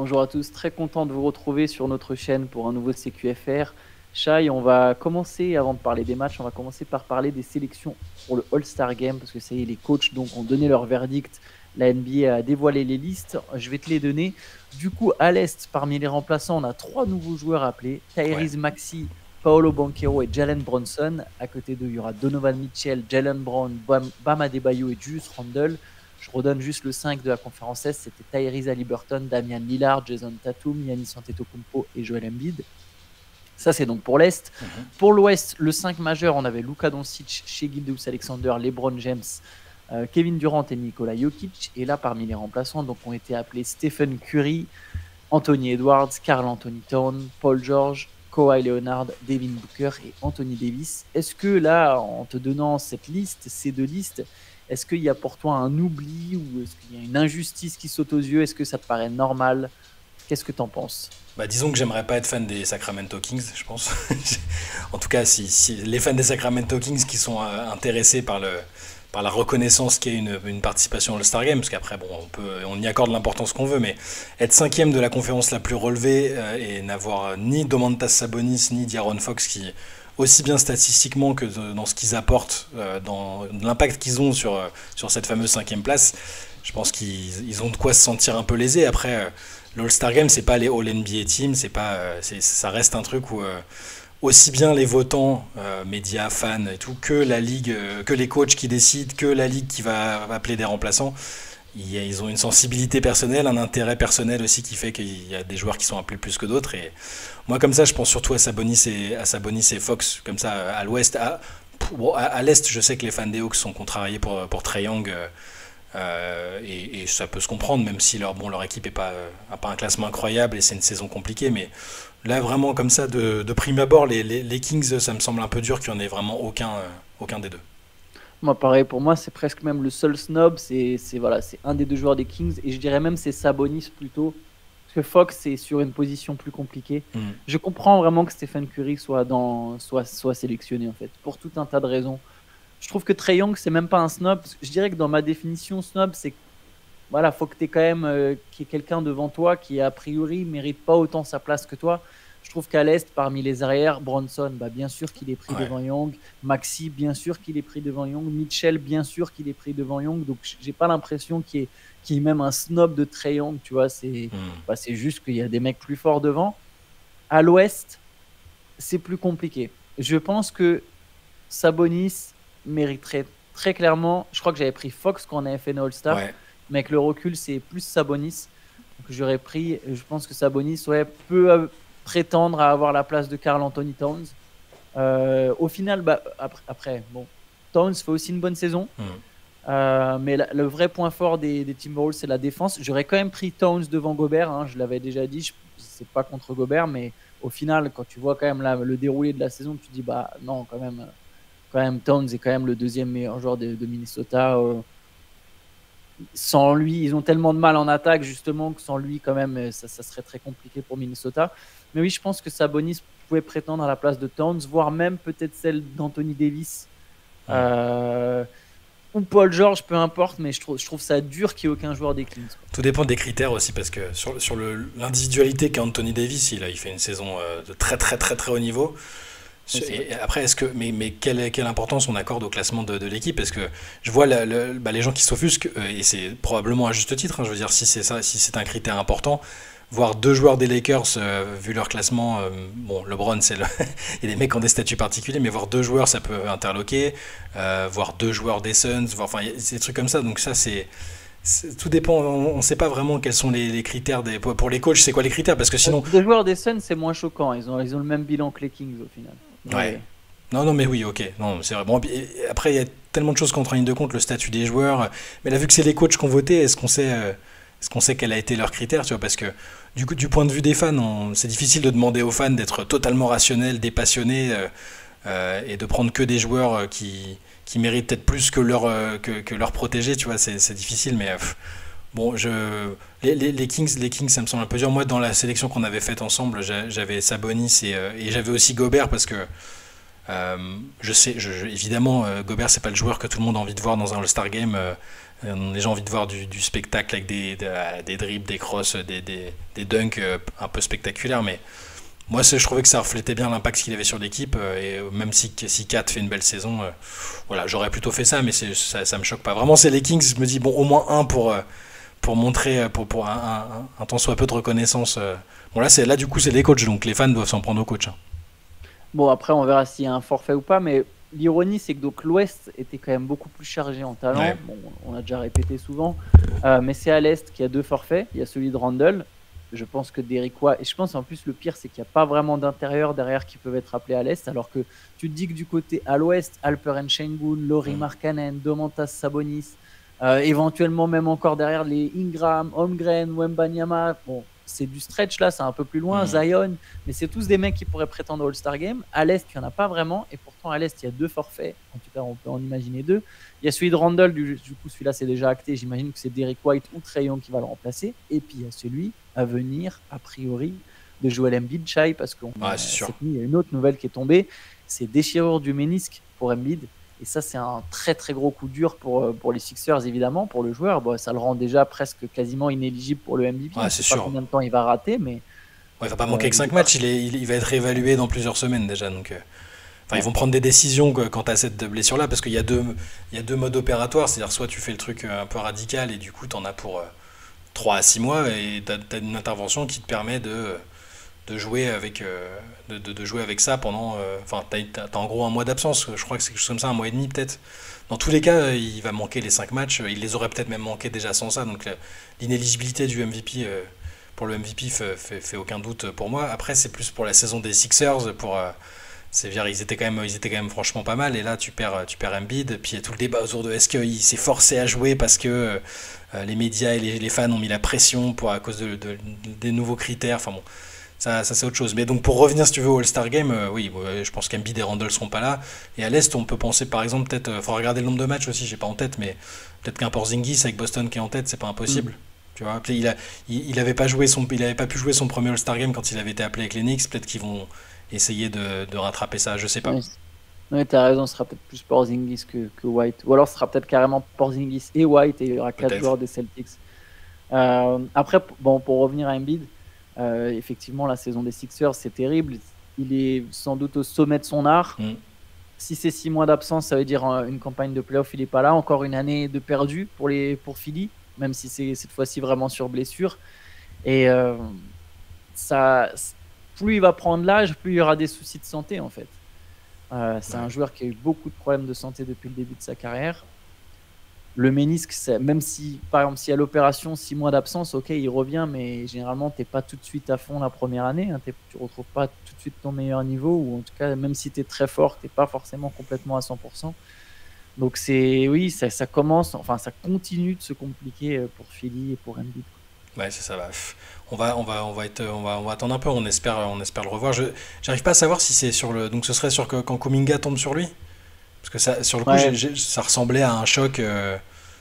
Bonjour à tous, très content de vous retrouver sur notre chaîne pour un nouveau CQFR. Shai, on va commencer, avant de parler des matchs, on va commencer par parler des sélections pour le All-Star Game, parce que ça y est, les coachs donc, ont donné leur verdict, la NBA a dévoilé les listes, je vais te les donner. Du coup, à l'Est, parmi les remplaçants, on a 3 nouveaux joueurs appelés, Ouais. Tyrese Maxey, Paolo Banchero et Jalen Bronson. À côté d'eux, il y aura Donovan Mitchell, Jalen Brown, Bam Adebayo et Julius Randle. Je redonne juste le 5 de la conférence Est, c'était Tyrese Haliburton, Damian Lillard, Jason Tatum, Giannis Antetokounmpo et Joel Embiid. Ça, c'est donc pour l'Est. Pour l'Ouest, le 5 majeur, on avait Luka Doncic, Shai Gilgeous-Alexander, LeBron James, Kevin Durant et Nikola Jokic. Et là, parmi les remplaçants, donc, ont été appelés Stephen Curry, Anthony Edwards, Karl Anthony Towns, Paul George, Kawhi Leonard, Devin Booker et Anthony Davis. Est-ce que là, en te donnant cette liste, ces deux listes, est-ce qu'il y a pour toi un oubli ou est-ce qu'il y a une injustice qui saute aux yeux? Est-ce que ça te paraît normal? Qu'est-ce que tu en penses? Bah, disons que j'aimerais pas être fan des Sacramento Kings, je pense. En tout cas, si les fans des Sacramento Kings qui sont intéressés par la reconnaissance qu'est une participation au All-Star Game, parce qu'après, bon, on y accorde l'importance qu'on veut, mais être cinquième de la conférence la plus relevée et n'avoir ni Domantas Sabonis ni De'Aaron Fox qui, aussi bien statistiquement que dans ce qu'ils apportent, dans l'impact qu'ils ont sur cette fameuse cinquième place, je pense qu'ils ont de quoi se sentir un peu lésés. Après, l'All-Star Game, c'est pas les All-NBA Teams, ça reste un truc où aussi bien les votants, médias, fans et tout, que la ligue, que les coachs qui décident, que la ligue qui va appeler des remplaçants, ils ont une sensibilité personnelle, un intérêt personnel aussi qui fait qu'il y a des joueurs qui sont appelés plus que d'autres. Et moi, comme ça, je pense surtout à Sabonis et Fox, comme ça, à l'Ouest. À l'Est, je sais que les fans des Hawks sont contrariés pour Trae Young. Et ça peut se comprendre, même si leur équipe n'a pas un classement incroyable et c'est une saison compliquée. Mais là, vraiment, comme ça, de prime abord, les Kings, ça me semble un peu dur qu'il n'y en ait vraiment aucun des deux. Moi, pareil, pour moi, c'est presque même le seul snob. Voilà, c'est un des deux joueurs des Kings. Et je dirais même c'est Sabonis plutôt. Parce que Fox est sur une position plus compliquée. Mm. Je comprends vraiment que Stephen Curry soit sélectionné, en fait, pour tout un tas de raisons. Je trouve que Trae Young, c'est même pas un snob. Je dirais que dans ma définition, snob, c'est voilà, faut que tu aies quand même qu'il y ait quelqu'un devant toi qui, a priori, mérite pas autant sa place que toi. Je trouve qu'à l'Est, parmi les arrières, Bronson, bah, bien sûr qu'il est pris Ouais. devant Young. Maxi, bien sûr qu'il est pris devant Young. Mitchell, bien sûr qu'il est pris devant Young. Donc, j'ai pas l'impression qu'il y ait même un snob de Trae Young. Tu vois, Mm. c'est juste qu'il y a des mecs plus forts devant. À l'Ouest, c'est plus compliqué. Je pense que Sabonis mériterait très clairement. Je crois que j'avais pris Fox quand on avait fait nos All-Star, Ouais. mais avec le recul, c'est plus Sabonis. Donc j'aurais pris. Je pense que Sabonis peut prétendre à avoir la place de Karl Anthony Towns. Au final, bah, après, bon, Towns fait aussi une bonne saison. Mm. Mais le vrai point fort des Timberwolves, c'est la défense. J'aurais quand même pris Towns devant Gobert. Hein, je l'avais déjà dit. C'est pas contre Gobert, mais au final, quand tu vois quand même le déroulé de la saison, tu te dis bah non, quand même Towns est quand même le deuxième meilleur joueur de Minnesota. Sans lui, ils ont tellement de mal en attaque justement que sans lui, quand même, ça serait très compliqué pour Minnesota. Mais oui, je pense que Sabonis pouvait prétendre à la place de Towns, voire même peut-être celle d'Anthony Davis. Mm. Ou Paul George, peu importe, mais je trouve ça dur qu'il n'y ait aucun joueur des Kings. Tout dépend des critères aussi, parce que sur l'individualité qu'a Anthony Davis, il fait une saison de très très très très haut niveau. Et après, mais quelle importance on accorde au classement de l'équipe? Parce que je vois les gens qui s'offusquent, et c'est probablement à juste titre, hein, je veux dire, si c'est ça, si c'est un critère important, voir deux joueurs des Lakers, vu leur classement, bon, LeBron, il y a des mecs qui ont des statuts particuliers, mais voir deux joueurs, ça peut interloquer, voir deux joueurs des Suns, enfin, c'est des trucs comme ça, donc ça, tout dépend, on ne sait pas vraiment quels sont les critères pour les coachs, c'est quoi les critères, parce que sinon, Deux joueurs des Suns, c'est moins choquant. Ils ont le même bilan que les Kings au final. ouais. Mais Non, non, mais oui, ok. Non, c'est vrai. Bon, après, il y a tellement de choses qui entrent en ligne de compte, le statut des joueurs. Mais là, vu que c'est les coachs qui ont voté, est-ce qu'on sait quel a été leur critère, tu vois? Parce que du coup, du point de vue des fans, c'est difficile de demander aux fans d'être totalement rationnels, dépassionnés, et de prendre que des joueurs qui méritent peut-être plus que leurs protégés, tu vois. C'est difficile, mais bon, les Kings, ça me semble un peu dur. Moi, dans la sélection qu'on avait faite ensemble, j'avais Sabonis et j'avais aussi Gobert parce que je sais, évidemment, Gobert, c'est pas le joueur que tout le monde a envie de voir dans un All-Star Game. Les gens ont envie de voir du spectacle avec des dribbles, des crosses, des dunks un peu spectaculaires. Mais moi, je trouvais que ça reflétait bien l'impact qu'il avait sur l'équipe. Et même si Kat fait une belle saison, voilà, j'aurais plutôt fait ça, mais ça me choque pas. Vraiment, c'est les Kings. Je me dis, bon, au moins un pour montrer, pour un tant soit peu de reconnaissance. Bon, là, du coup, c'est les coachs, donc les fans doivent s'en prendre aux coachs, hein. Bon, après, on verra s'il y a un forfait ou pas, mais l'ironie, c'est que donc l'Ouest était quand même beaucoup plus chargé en talent. Ouais. Bon, on a déjà répété souvent, mais c'est à l'Est qu'il y a 2 forfaits. Il y a celui de Randle. Je pense que Derrick White, et je pense en plus le pire, c'est qu'il n'y a pas vraiment d'intérieur derrière qui peuvent être appelés à l'Est, alors que tu te dis que du côté à l'Ouest, Alperen Sengun, Lauri Markkanen, Domantas Sabonis, éventuellement même encore derrière les Ingram, Holmgren, Wembanyama. Bon, c'est du stretch là, c'est un peu plus loin, Zion, mais c'est tous des mecs qui pourraient prétendre au All-Star Game. À l'Est, il n'y en a pas vraiment, et pourtant à l'Est, il y a 2 forfaits, en tout cas on peut en imaginer 2. Il y a celui de Randle, du coup celui-là c'est déjà acté, j'imagine que c'est Derrick White ou Trae Young qui va le remplacer, et puis il y a celui à venir, a priori, de Joel Embiid, Shai, parce qu'il y a une autre nouvelle qui est tombée, c'est déchirure du ménisque pour Embiid. Et ça, c'est un très très gros coup dur pour les Sixers, évidemment, pour le joueur. Bon, ça le rend déjà presque quasiment inéligible pour le MVP. Ouais, je ne sais pas combien de temps il va rater, mais... Ouais, il va pas manquer que 5 matchs, il va être évalué dans plusieurs semaines déjà. Donc, ils vont prendre des décisions quant à cette blessure-là, parce qu'il y a deux modes opératoires. C'est-à-dire, soit tu fais le truc un peu radical, et du coup, tu en as pour 3 à 6 mois, et tu as une intervention qui te permet de jouer avec ça pendant t'as en gros un mois d'absence, je crois que c'est quelque chose comme ça, un mois et demi peut-être. Dans tous les cas, il va manquer les 5 matchs, il les aurait peut-être même manqué déjà sans ça, donc l'inéligibilité du MVP pour le MVP fait aucun doute pour moi. Après, c'est plus pour la saison des Sixers, ils étaient quand même franchement pas mal, et là tu perds Embiid, puis il y a tout le débat autour de est-ce qu'il s'est forcé à jouer parce que les médias et les fans ont mis la pression à cause des nouveaux critères. Enfin bon, ça c'est autre chose. Mais donc pour revenir si tu veux au All-Star Game, oui, je pense qu'Embiid et Randle seront pas là. Et à l'Est, on peut penser par exemple, peut-être, faudra regarder le nombre de matchs aussi, j'ai pas en tête, mais peut-être qu'un Porzingis avec Boston qui est en tête, c'est pas impossible. Tu vois, il avait pas pu jouer son premier All-Star Game quand il avait été appelé avec les Knicks. Peut-être qu'ils vont essayer de rattraper ça, je sais pas. Oui, tu as raison, ce sera peut-être plus Porzingis que White. Ou alors ce sera peut-être carrément Porzingis et White, et il y aura 4 joueurs des Celtics. Après, bon, pour revenir à Embiid, effectivement, la saison des Sixers, c'est terrible. Il est sans doute au sommet de son art. Si c'est 6 mois d'absence, ça veut dire une campagne de playoff, il n'est pas là. Encore une année de perdu pour Philly, même si c'est cette fois-ci vraiment sur blessure. Et plus il va prendre l'âge, plus il y aura des soucis de santé, en fait. C'est un joueur qui a eu beaucoup de problèmes de santé depuis le début de sa carrière. Le ménisque, même si, par exemple, s'il y a l'opération, 6 mois d'absence, ok, il revient, mais généralement, tu n'es pas tout de suite à fond la première année. Tu ne retrouves pas tout de suite ton meilleur niveau, ou en tout cas, même si tu es très fort, tu n'es pas forcément complètement à 100%. Donc, ça commence, enfin, ça continue de se compliquer pour Philly et pour Embiid. Ouais, c'est ça. On va attendre un peu. On espère le revoir. J'arrive pas à savoir si c'est donc ce serait quand Kuminga tombe sur lui. Parce que ça, sur le coup, ça ressemblait à un choc.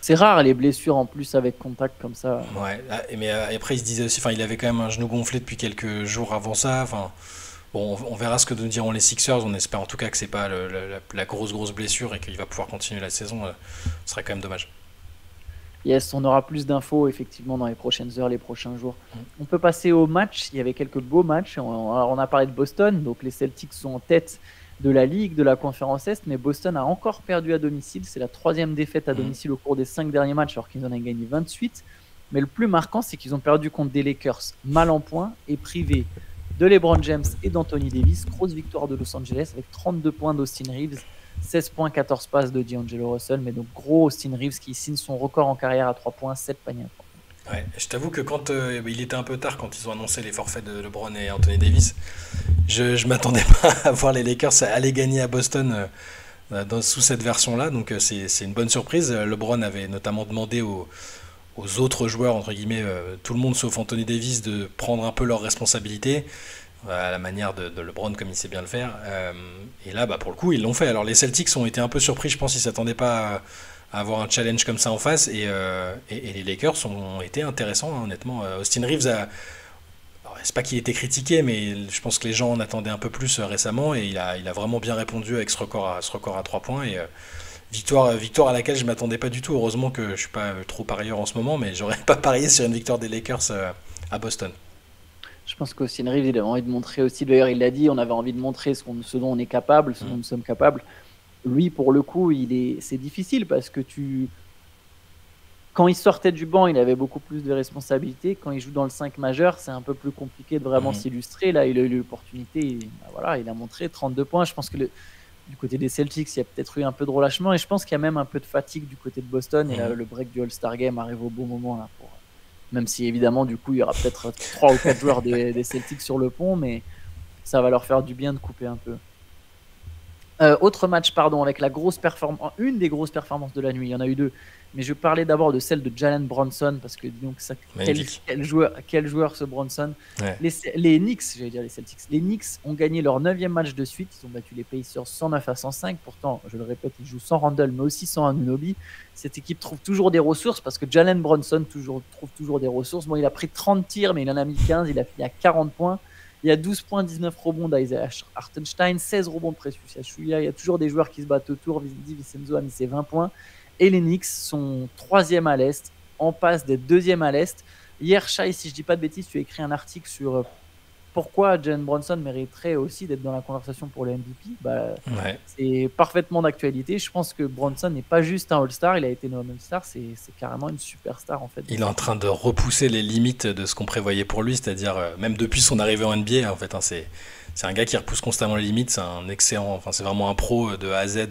C'est rare les blessures en plus avec contact comme ça. Ouais, mais après il se disait aussi, il avait quand même un genou gonflé depuis quelques jours avant ça. Bon, on verra ce que nous diront les Sixers. On espère en tout cas que c'est pas la grosse blessure et qu'il va pouvoir continuer la saison. Ce serait quand même dommage. Yes, on aura plus d'infos effectivement dans les prochaines heures, les prochains jours. On peut passer au match. Il y avait quelques beaux matchs. On a parlé de Boston. Donc les Celtics sont en tête de la Ligue, de la Conférence Est, mais Boston a encore perdu à domicile. C'est la 3e défaite à domicile au cours des 5 derniers matchs, alors qu'ils en ont gagné 28. Mais le plus marquant, c'est qu'ils ont perdu contre des Lakers mal en point et privés de LeBron James et d'Anthony Davis. Grosse victoire de Los Angeles avec 32 points d'Austin Reeves, 16 points, 14 passes de D'Angelo Russell. Mais donc gros Austin Reeves qui signe son record en carrière à 3 points, 7 paniers à 3 points. Ouais, je t'avoue que quand il était un peu tard quand ils ont annoncé les forfaits de LeBron et Anthony Davis, je m'attendais pas à voir les Lakers aller gagner à Boston sous cette version-là, donc c'est une bonne surprise. LeBron avait notamment demandé aux autres joueurs, entre guillemets, tout le monde sauf Anthony Davis, de prendre un peu leurs responsabilités, à la manière de LeBron comme il sait bien le faire. Et là, pour le coup, ils l'ont fait. Alors les Celtics ont été un peu surpris, je pense qu'ils ne s'attendaient pas à avoir un challenge comme ça en face, et les Lakers ont été intéressants, hein, honnêtement. Austin Reeves c'est pas qu'il était critiqué, mais je pense que les gens en attendaient un peu plus récemment, et il a vraiment bien répondu avec ce record à 3 points, victoire à laquelle je m'attendais pas du tout. Heureusement que je suis pas trop parieur en ce moment, mais j'aurais pas parié sur une victoire des Lakers à Boston. Je pense qu'Austin Reeves, il avait envie de montrer aussi, d'ailleurs il l'a dit, on avait envie de montrer ce dont on est capable, ce dont nous sommes capables. Lui, pour le coup, c'est difficile parce que quand il sortait du banc, il avait beaucoup plus de responsabilités. Quand il joue dans le 5 majeur, c'est un peu plus compliqué de vraiment s'illustrer. Là, il a eu l'opportunité, voilà, il a montré 32 points. Je pense que du côté des Celtics, il y a peut-être eu un peu de relâchement et je pense qu'il y a même un peu de fatigue du côté de Boston. Et là, le break du All-Star Game arrive au bon moment là, même si évidemment, du coup, il y aura peut-être 3 ou 4 joueurs des Celtics sur le pont, mais ça va leur faire du bien de couper un peu. Autre match, pardon, avec une des grosses performances de la nuit. Il y en a eu deux, mais je parlais d'abord de celle de Jalen Brunson parce que donc quel joueur ce Brunson. Ouais. Les Knicks, j'allais dire les Celtics. Les Knicks ont gagné leur 9e match de suite. Ils ont battu les Pacers 109-105. Pourtant, je le répète, ils jouent sans Randle, mais aussi sans Anunoby. Cette équipe trouve toujours des ressources parce que Jalen Brunson trouve toujours des ressources. Bon, il a pris 30 tirs, mais il en a mis 15. Il a fini à 40 points. Il y a 12 points, 19 rebonds d'Isaiah Hartenstein, 16 rebonds de Precious Achiuwa. Il y a toujours des joueurs qui se battent autour. Di Vincenzo a mis ses 20 points. Et les Knicks sont 3e à l'Est, en passe d'être 2e à l'Est. Hier, Shai, si je ne dis pas de bêtises, tu as écrit un article sur pourquoi Jalen Brunson mériterait aussi d'être dans la conversation pour le MVP. C'est parfaitement d'actualité. Je pense que Brunson n'est pas juste un All-Star, il a été nommé All-Star, c'est carrément une superstar en fait. Il est en train de repousser les limites de ce qu'on prévoyait pour lui, c'est-à-dire même depuis son arrivée en NBA, en fait, hein, c'est un gars qui repousse constamment les limites, c'est un excellent, enfin c'est vraiment un pro de A à Z.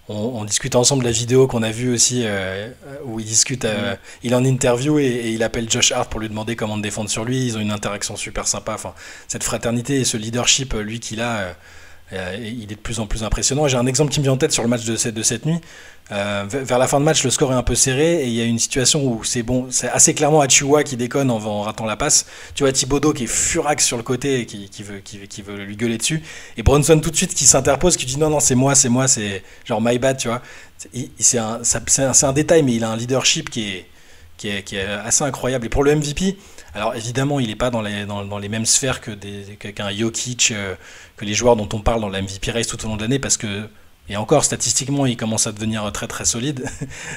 On discute ensemble de la vidéo qu'on a vue aussi où il discute, il est en interview et il appelle Josh Hart pour lui demander comment défendre sur lui. Ils ont une interaction super sympa. Enfin, cette fraternité et ce leadership, lui qu'il a, il est de plus en plus impressionnant. J'ai un exemple qui me vient en tête sur le match de cette nuit. Vers la fin de match, le score est un peu serré et il y a une situation où c'est assez clairement Achiuwa qui déconne en ratant la passe. Tu vois Thibodeau qui est furax sur le côté et qui veut lui gueuler dessus. Et Brunson tout de suite qui s'interpose, qui dit non, c'est moi, c'est genre my bad, tu vois. C'est un détail, mais il a un leadership qui est assez incroyable. Et pour le MVP, alors évidemment, il n'est pas dans les mêmes sphères qu'un Jokic, que les joueurs dont on parle dans la MVP race tout au long de l'année, parce que et encore, statistiquement, il commence à devenir très très solide,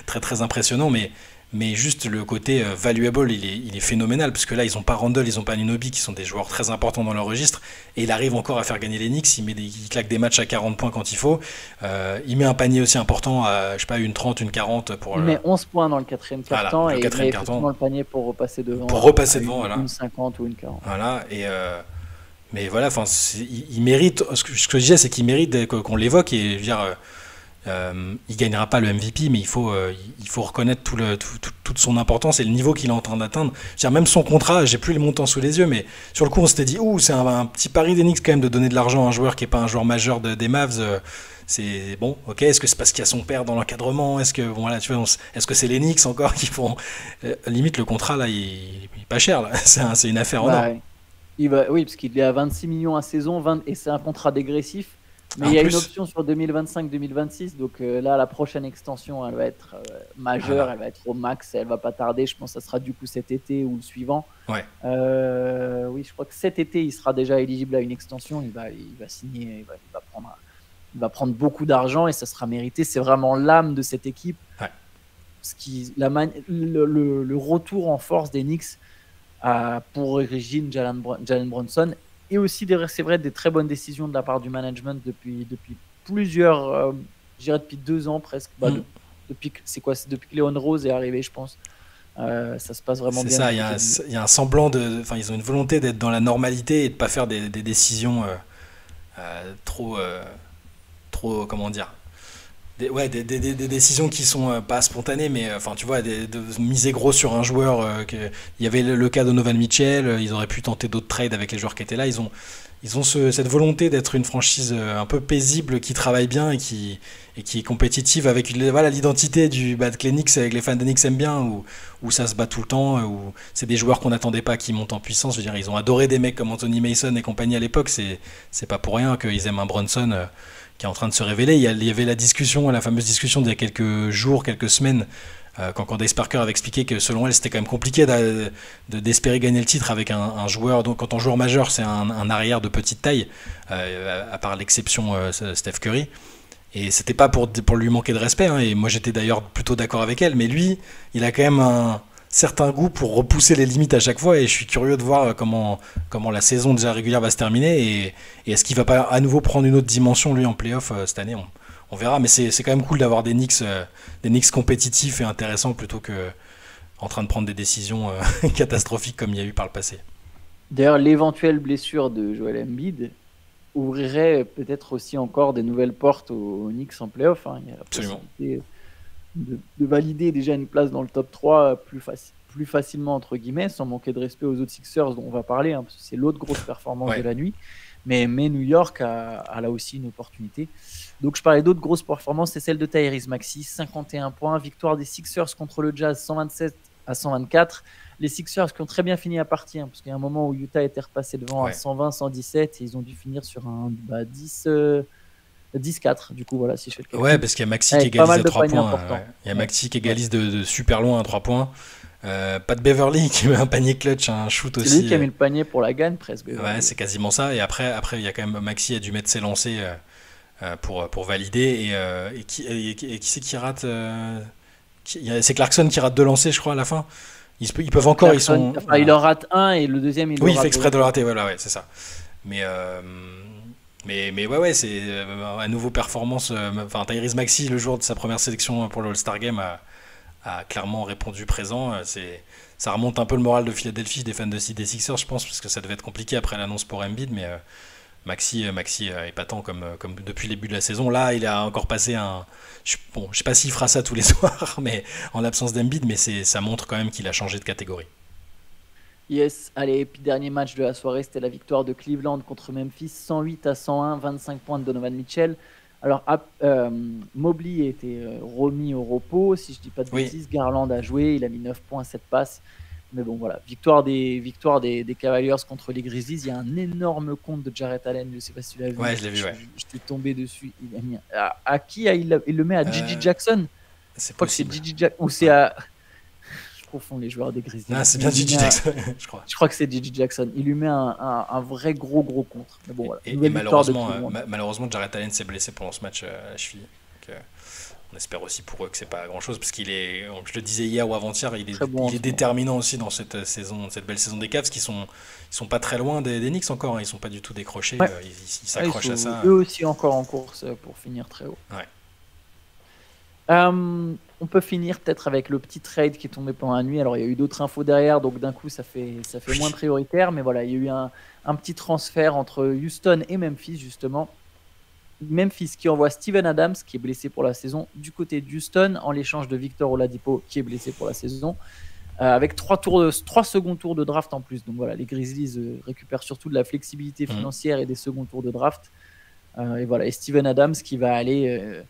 très très impressionnant, mais juste le côté valuable, il est phénoménal, parce que là, ils n'ont pas Randle, ils n'ont pas Anunoby, qui sont des joueurs très importants dans leur registre, et il arrive encore à faire gagner les Knicks, il claque des matchs à 40 points quand il faut, il met un panier aussi important à, je sais pas, une 30, une 40 pour... Il met 11 points dans le 4e quart-temps, voilà, et il met effectivement le panier pour repasser devant. Voilà. Une 50 ou une 40. Voilà, mais voilà, enfin, il mérite. Ce que je disais, c'est qu'il mérite qu'on l'évoque et je veux dire, il gagnera pas le MVP, mais il faut reconnaître toute son importance et le niveau qu'il est en train d'atteindre. C'est-à-dire, même son contrat, j'ai plus les montants sous les yeux, mais sur le coup, on s'était dit, c'est un petit pari des Knicks quand même de donner de l'argent à un joueur qui est pas un joueur majeur des Mavs. C'est bon, ok. Est-ce que c'est parce qu'il y a son père dans l'encadrement? Est-ce que voilà, tu vois, est-ce que c'est les Knicks encore qui font limite le contrat là, il est pas cher là. C'est une affaire en or. Oui, parce qu'il est à 26 millions à saison, et c'est un contrat dégressif. Mais il y a une option sur 2025-2026. Donc là, la prochaine extension, elle va être majeure, elle va être au max, elle va pas tarder. Je pense que ça sera du coup cet été ou le suivant. Ouais. Oui, je crois que cet été, il sera déjà éligible à une extension. Il va signer, il va prendre beaucoup d'argent et ça sera mérité. C'est vraiment l'âme de cette équipe. Ouais. Le retour en force des Knicks pour origine Jalen Brunson, et aussi c'est vrai des très bonnes décisions de la part du management depuis plusieurs, je dirais depuis 2 ans presque. Depuis que Leon Rose est arrivé, je pense. Ça se passe vraiment bien. C'est ça, il y a un semblant enfin ils ont une volonté d'être dans la normalité et de pas faire des décisions trop comment dire. Des décisions qui sont pas spontanées, mais enfin tu vois, de miser gros sur un joueur. Il y avait le cas de Donovan Mitchell, ils auraient pu tenter d'autres trades avec les joueurs qui étaient là. Ils ont cette volonté d'être une franchise un peu paisible, qui travaille bien et qui est compétitive avec l'identité que les Knicks, avec les fans des Knicks aiment bien, où ça se bat tout le temps, où c'est des joueurs qu'on n'attendait pas qui montent en puissance. Je veux dire, ils ont adoré des mecs comme Anthony Mason et compagnie à l'époque. C'est pas pour rien qu'ils aiment un Brunson qui est en train de se révéler. Il y avait la fameuse discussion d'il y a quelques jours, quelques semaines, quand Candace Parker avait expliqué que selon elle, c'était quand même compliqué d'espérer gagner le titre avec un joueur. Donc, quand ton joueur majeur, c'est un arrière de petite taille, à part l'exception Steph Curry. Et c'était pas pour lui manquer de respect, hein, et moi j'étais d'ailleurs plutôt d'accord avec elle, mais lui, il a quand même un certain goût pour repousser les limites à chaque fois, et je suis curieux de voir comment la saison déjà régulière va se terminer, et est-ce qu'il va pas à nouveau prendre une autre dimension lui en playoff cette année, on verra, mais c'est quand même cool d'avoir des Knicks compétitifs et intéressants plutôt que en train de prendre des décisions catastrophiques comme il y a eu par le passé. D'ailleurs, l'éventuelle blessure de Joel Embiid ouvrirait peut-être aussi encore des nouvelles portes aux Knicks en playoff. Hein. Il y a la Absolument. possibilité de valider déjà une place dans le top 3 plus facilement, entre guillemets, sans manquer de respect aux autres Sixers dont on va parler, hein, parce que c'est l'autre grosse performance de la nuit. Mais New York a là aussi une opportunité. Donc je parlais d'autres grosses performances, c'est celle de Tyrese Maxey, 51 points, victoire des Sixers contre le Jazz 127-124. Les Sixers qui ont très bien fini la partie, hein, parce qu'il y a un moment où Utah était repassé devant à 120-117 et ils ont dû finir sur un 10-4, du coup, voilà, si je fais le calcul. Ouais, parce qu'il y a Maxey qui égalise à 3 points. Il y a Maxey qui égalise de super loin à 3 points. Pas de Beverly qui met un panier clutch, un shoot aussi. C'est lui qui a mis le panier pour la gagne, presque. Beverly. Ouais, c'est quasiment ça. Et après, il y a quand même Maxey a dû mettre ses lancers pour valider. Et qui c'est qui rate c'est Clarkson qui rate 2 lancers, je crois, à la fin. Ils peuvent encore, Clarkson, il en rate un et le deuxième, il fait exprès de le rater. Voilà, ouais, c'est ça. Mais ouais, c'est à nouveau performance. Enfin, Tyrese Maxey, le jour de sa première sélection pour le All-Star Game, a clairement répondu présent. Ça remonte un peu le moral de Philadelphie, des fans des Sixers, je pense, parce que ça devait être compliqué après l'annonce pour Embiid, mais Maxey épatant comme depuis le début de la saison. Là, il a encore passé je sais pas s'il fera ça tous les soirs, mais en l'absence d'Embiid, mais ça montre quand même qu'il a changé de catégorie. Yes, allez, puis dernier match de la soirée, c'était la victoire de Cleveland contre Memphis, 108-101, 25 points de Donovan Mitchell. Alors, Mobley a été remis au repos, si je dis pas de bêtises. Garland a joué, il a mis 9 points, 7 passes. Mais bon, voilà, victoire des Cavaliers contre les Grizzlies. Il y a un énorme compte de Jarrett Allen, je sais pas si tu l'as vu. Ouais, je l'ai vu, je suis tombé dessus. Il a mis à qui il le met à Gigi Jackson. C'est possible. C'est Gigi Jackson, ou c'est à... confond les joueurs des Grizzlies. Ah, c'est bien Gigi Jackson, je crois. Je crois que c'est Gigi Jackson. Il lui met un vrai gros contre. Mais bon, voilà. Et malheureusement, Jarrett Allen s'est blessé pendant ce match à la cheville. Donc, on espère aussi pour eux que c'est pas grand chose, parce qu'il est, je le disais hier ou avant-hier, il est déterminant aussi dans cette belle saison des Cavs, qui sont pas très loin des Knicks encore, hein. Ils sont pas du tout décrochés, ouais. Ils s'accrochent à ça. Eux aussi encore en course pour finir très haut. Ouais. On peut finir peut-être avec le petit trade qui est tombé pendant la nuit. Alors il y a eu d'autres infos derrière, donc d'un coup ça fait moins prioritaire, mais voilà, il y a eu un petit transfert entre Houston et Memphis justement. Memphis qui envoie Steven Adams qui est blessé pour la saison du côté de Houston en l'échange de Victor Oladipo qui est blessé pour la saison, avec 3 seconds tours de draft en plus. Donc voilà, les Grizzlies récupèrent surtout de la flexibilité financière et des seconds tours de draft. Et voilà, et Steven Adams qui va aller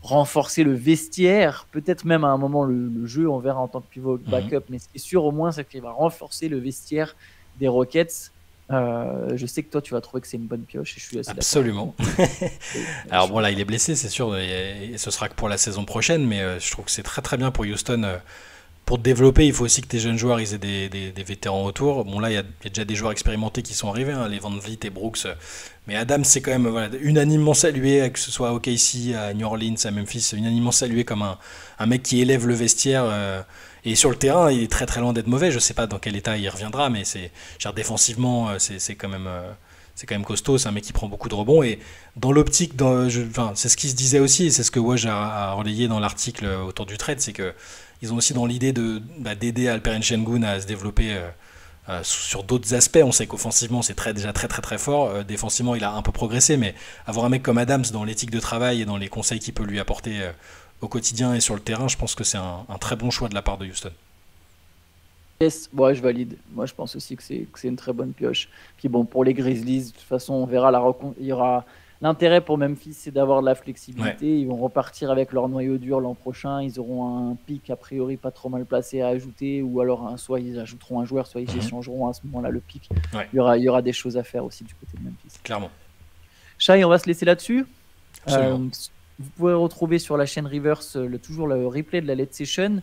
renforcer le vestiaire, peut-être même à un moment le jeu, on verra en tant que pivot backup, mais ce qui est sûr au moins, c'est qu'il va renforcer le vestiaire des Rockets. Je sais que toi tu vas trouver que c'est une bonne pioche et je suis assez absolument. Alors bon, là il est blessé, c'est sûr, et ce sera que pour la saison prochaine, mais je trouve que c'est très très bien pour Houston. Pour te développer, il faut aussi que tes jeunes joueurs ils aient des vétérans autour. Bon, là il y a déjà des joueurs expérimentés qui sont arrivés, hein, les Van Vliet et Brooks, mais Adams c'est quand même unanimement salué, que ce soit à OKC, à New Orleans, à Memphis, unanimement salué comme un mec qui élève le vestiaire. Et sur le terrain, il est très très loin d'être mauvais. Je sais pas dans quel état il reviendra, mais défensivement, c'est quand même costaud. C'est un mec qui prend beaucoup de rebonds. Et dans l'optique, c'est ce qui se disait aussi, et c'est ce que Woj a relayé dans l'article autour du trade, c'est que ils ont aussi dans l'idée d'aider Alperen Sengun à se développer sur d'autres aspects. On sait qu'offensivement, c'est déjà très très très fort. Défensivement, il a un peu progressé, mais avoir un mec comme Adams dans l'éthique de travail et dans les conseils qu'il peut lui apporter au quotidien et sur le terrain, je pense que c'est un très bon choix de la part de Houston. Yes, ouais, je valide. Moi, je pense aussi que c'est une très bonne pioche. Puis bon, pour les Grizzlies, de toute façon, on verra il y aura l'intérêt pour Memphis, c'est d'avoir de la flexibilité. Ouais. Ils vont repartir avec leur noyau dur l'an prochain. Ils auront un pic a priori pas trop mal placé à ajouter, ou alors soit ils ajouteront un joueur, soit ils échangeront à ce moment-là le pic. Ouais. Il y aura des choses à faire aussi du côté de Memphis. Clairement. Shai, on va se laisser là-dessus. Absolument. Vous pouvez retrouver sur la chaîne Reverse toujours le replay de la Late Session.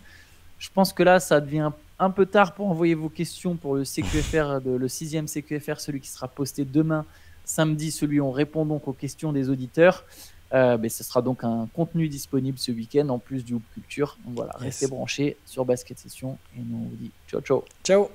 Je pense que là, ça devient un peu tard pour envoyer vos questions pour le CQFR, le 6e CQFR, celui qui sera posté demain, samedi. On répond donc aux questions des auditeurs. Mais ce sera donc un contenu disponible ce week-end en plus du Hoop Culture. Donc voilà, restez Yes. branchés sur Basket Session et nous on vous dit ciao ciao. Ciao.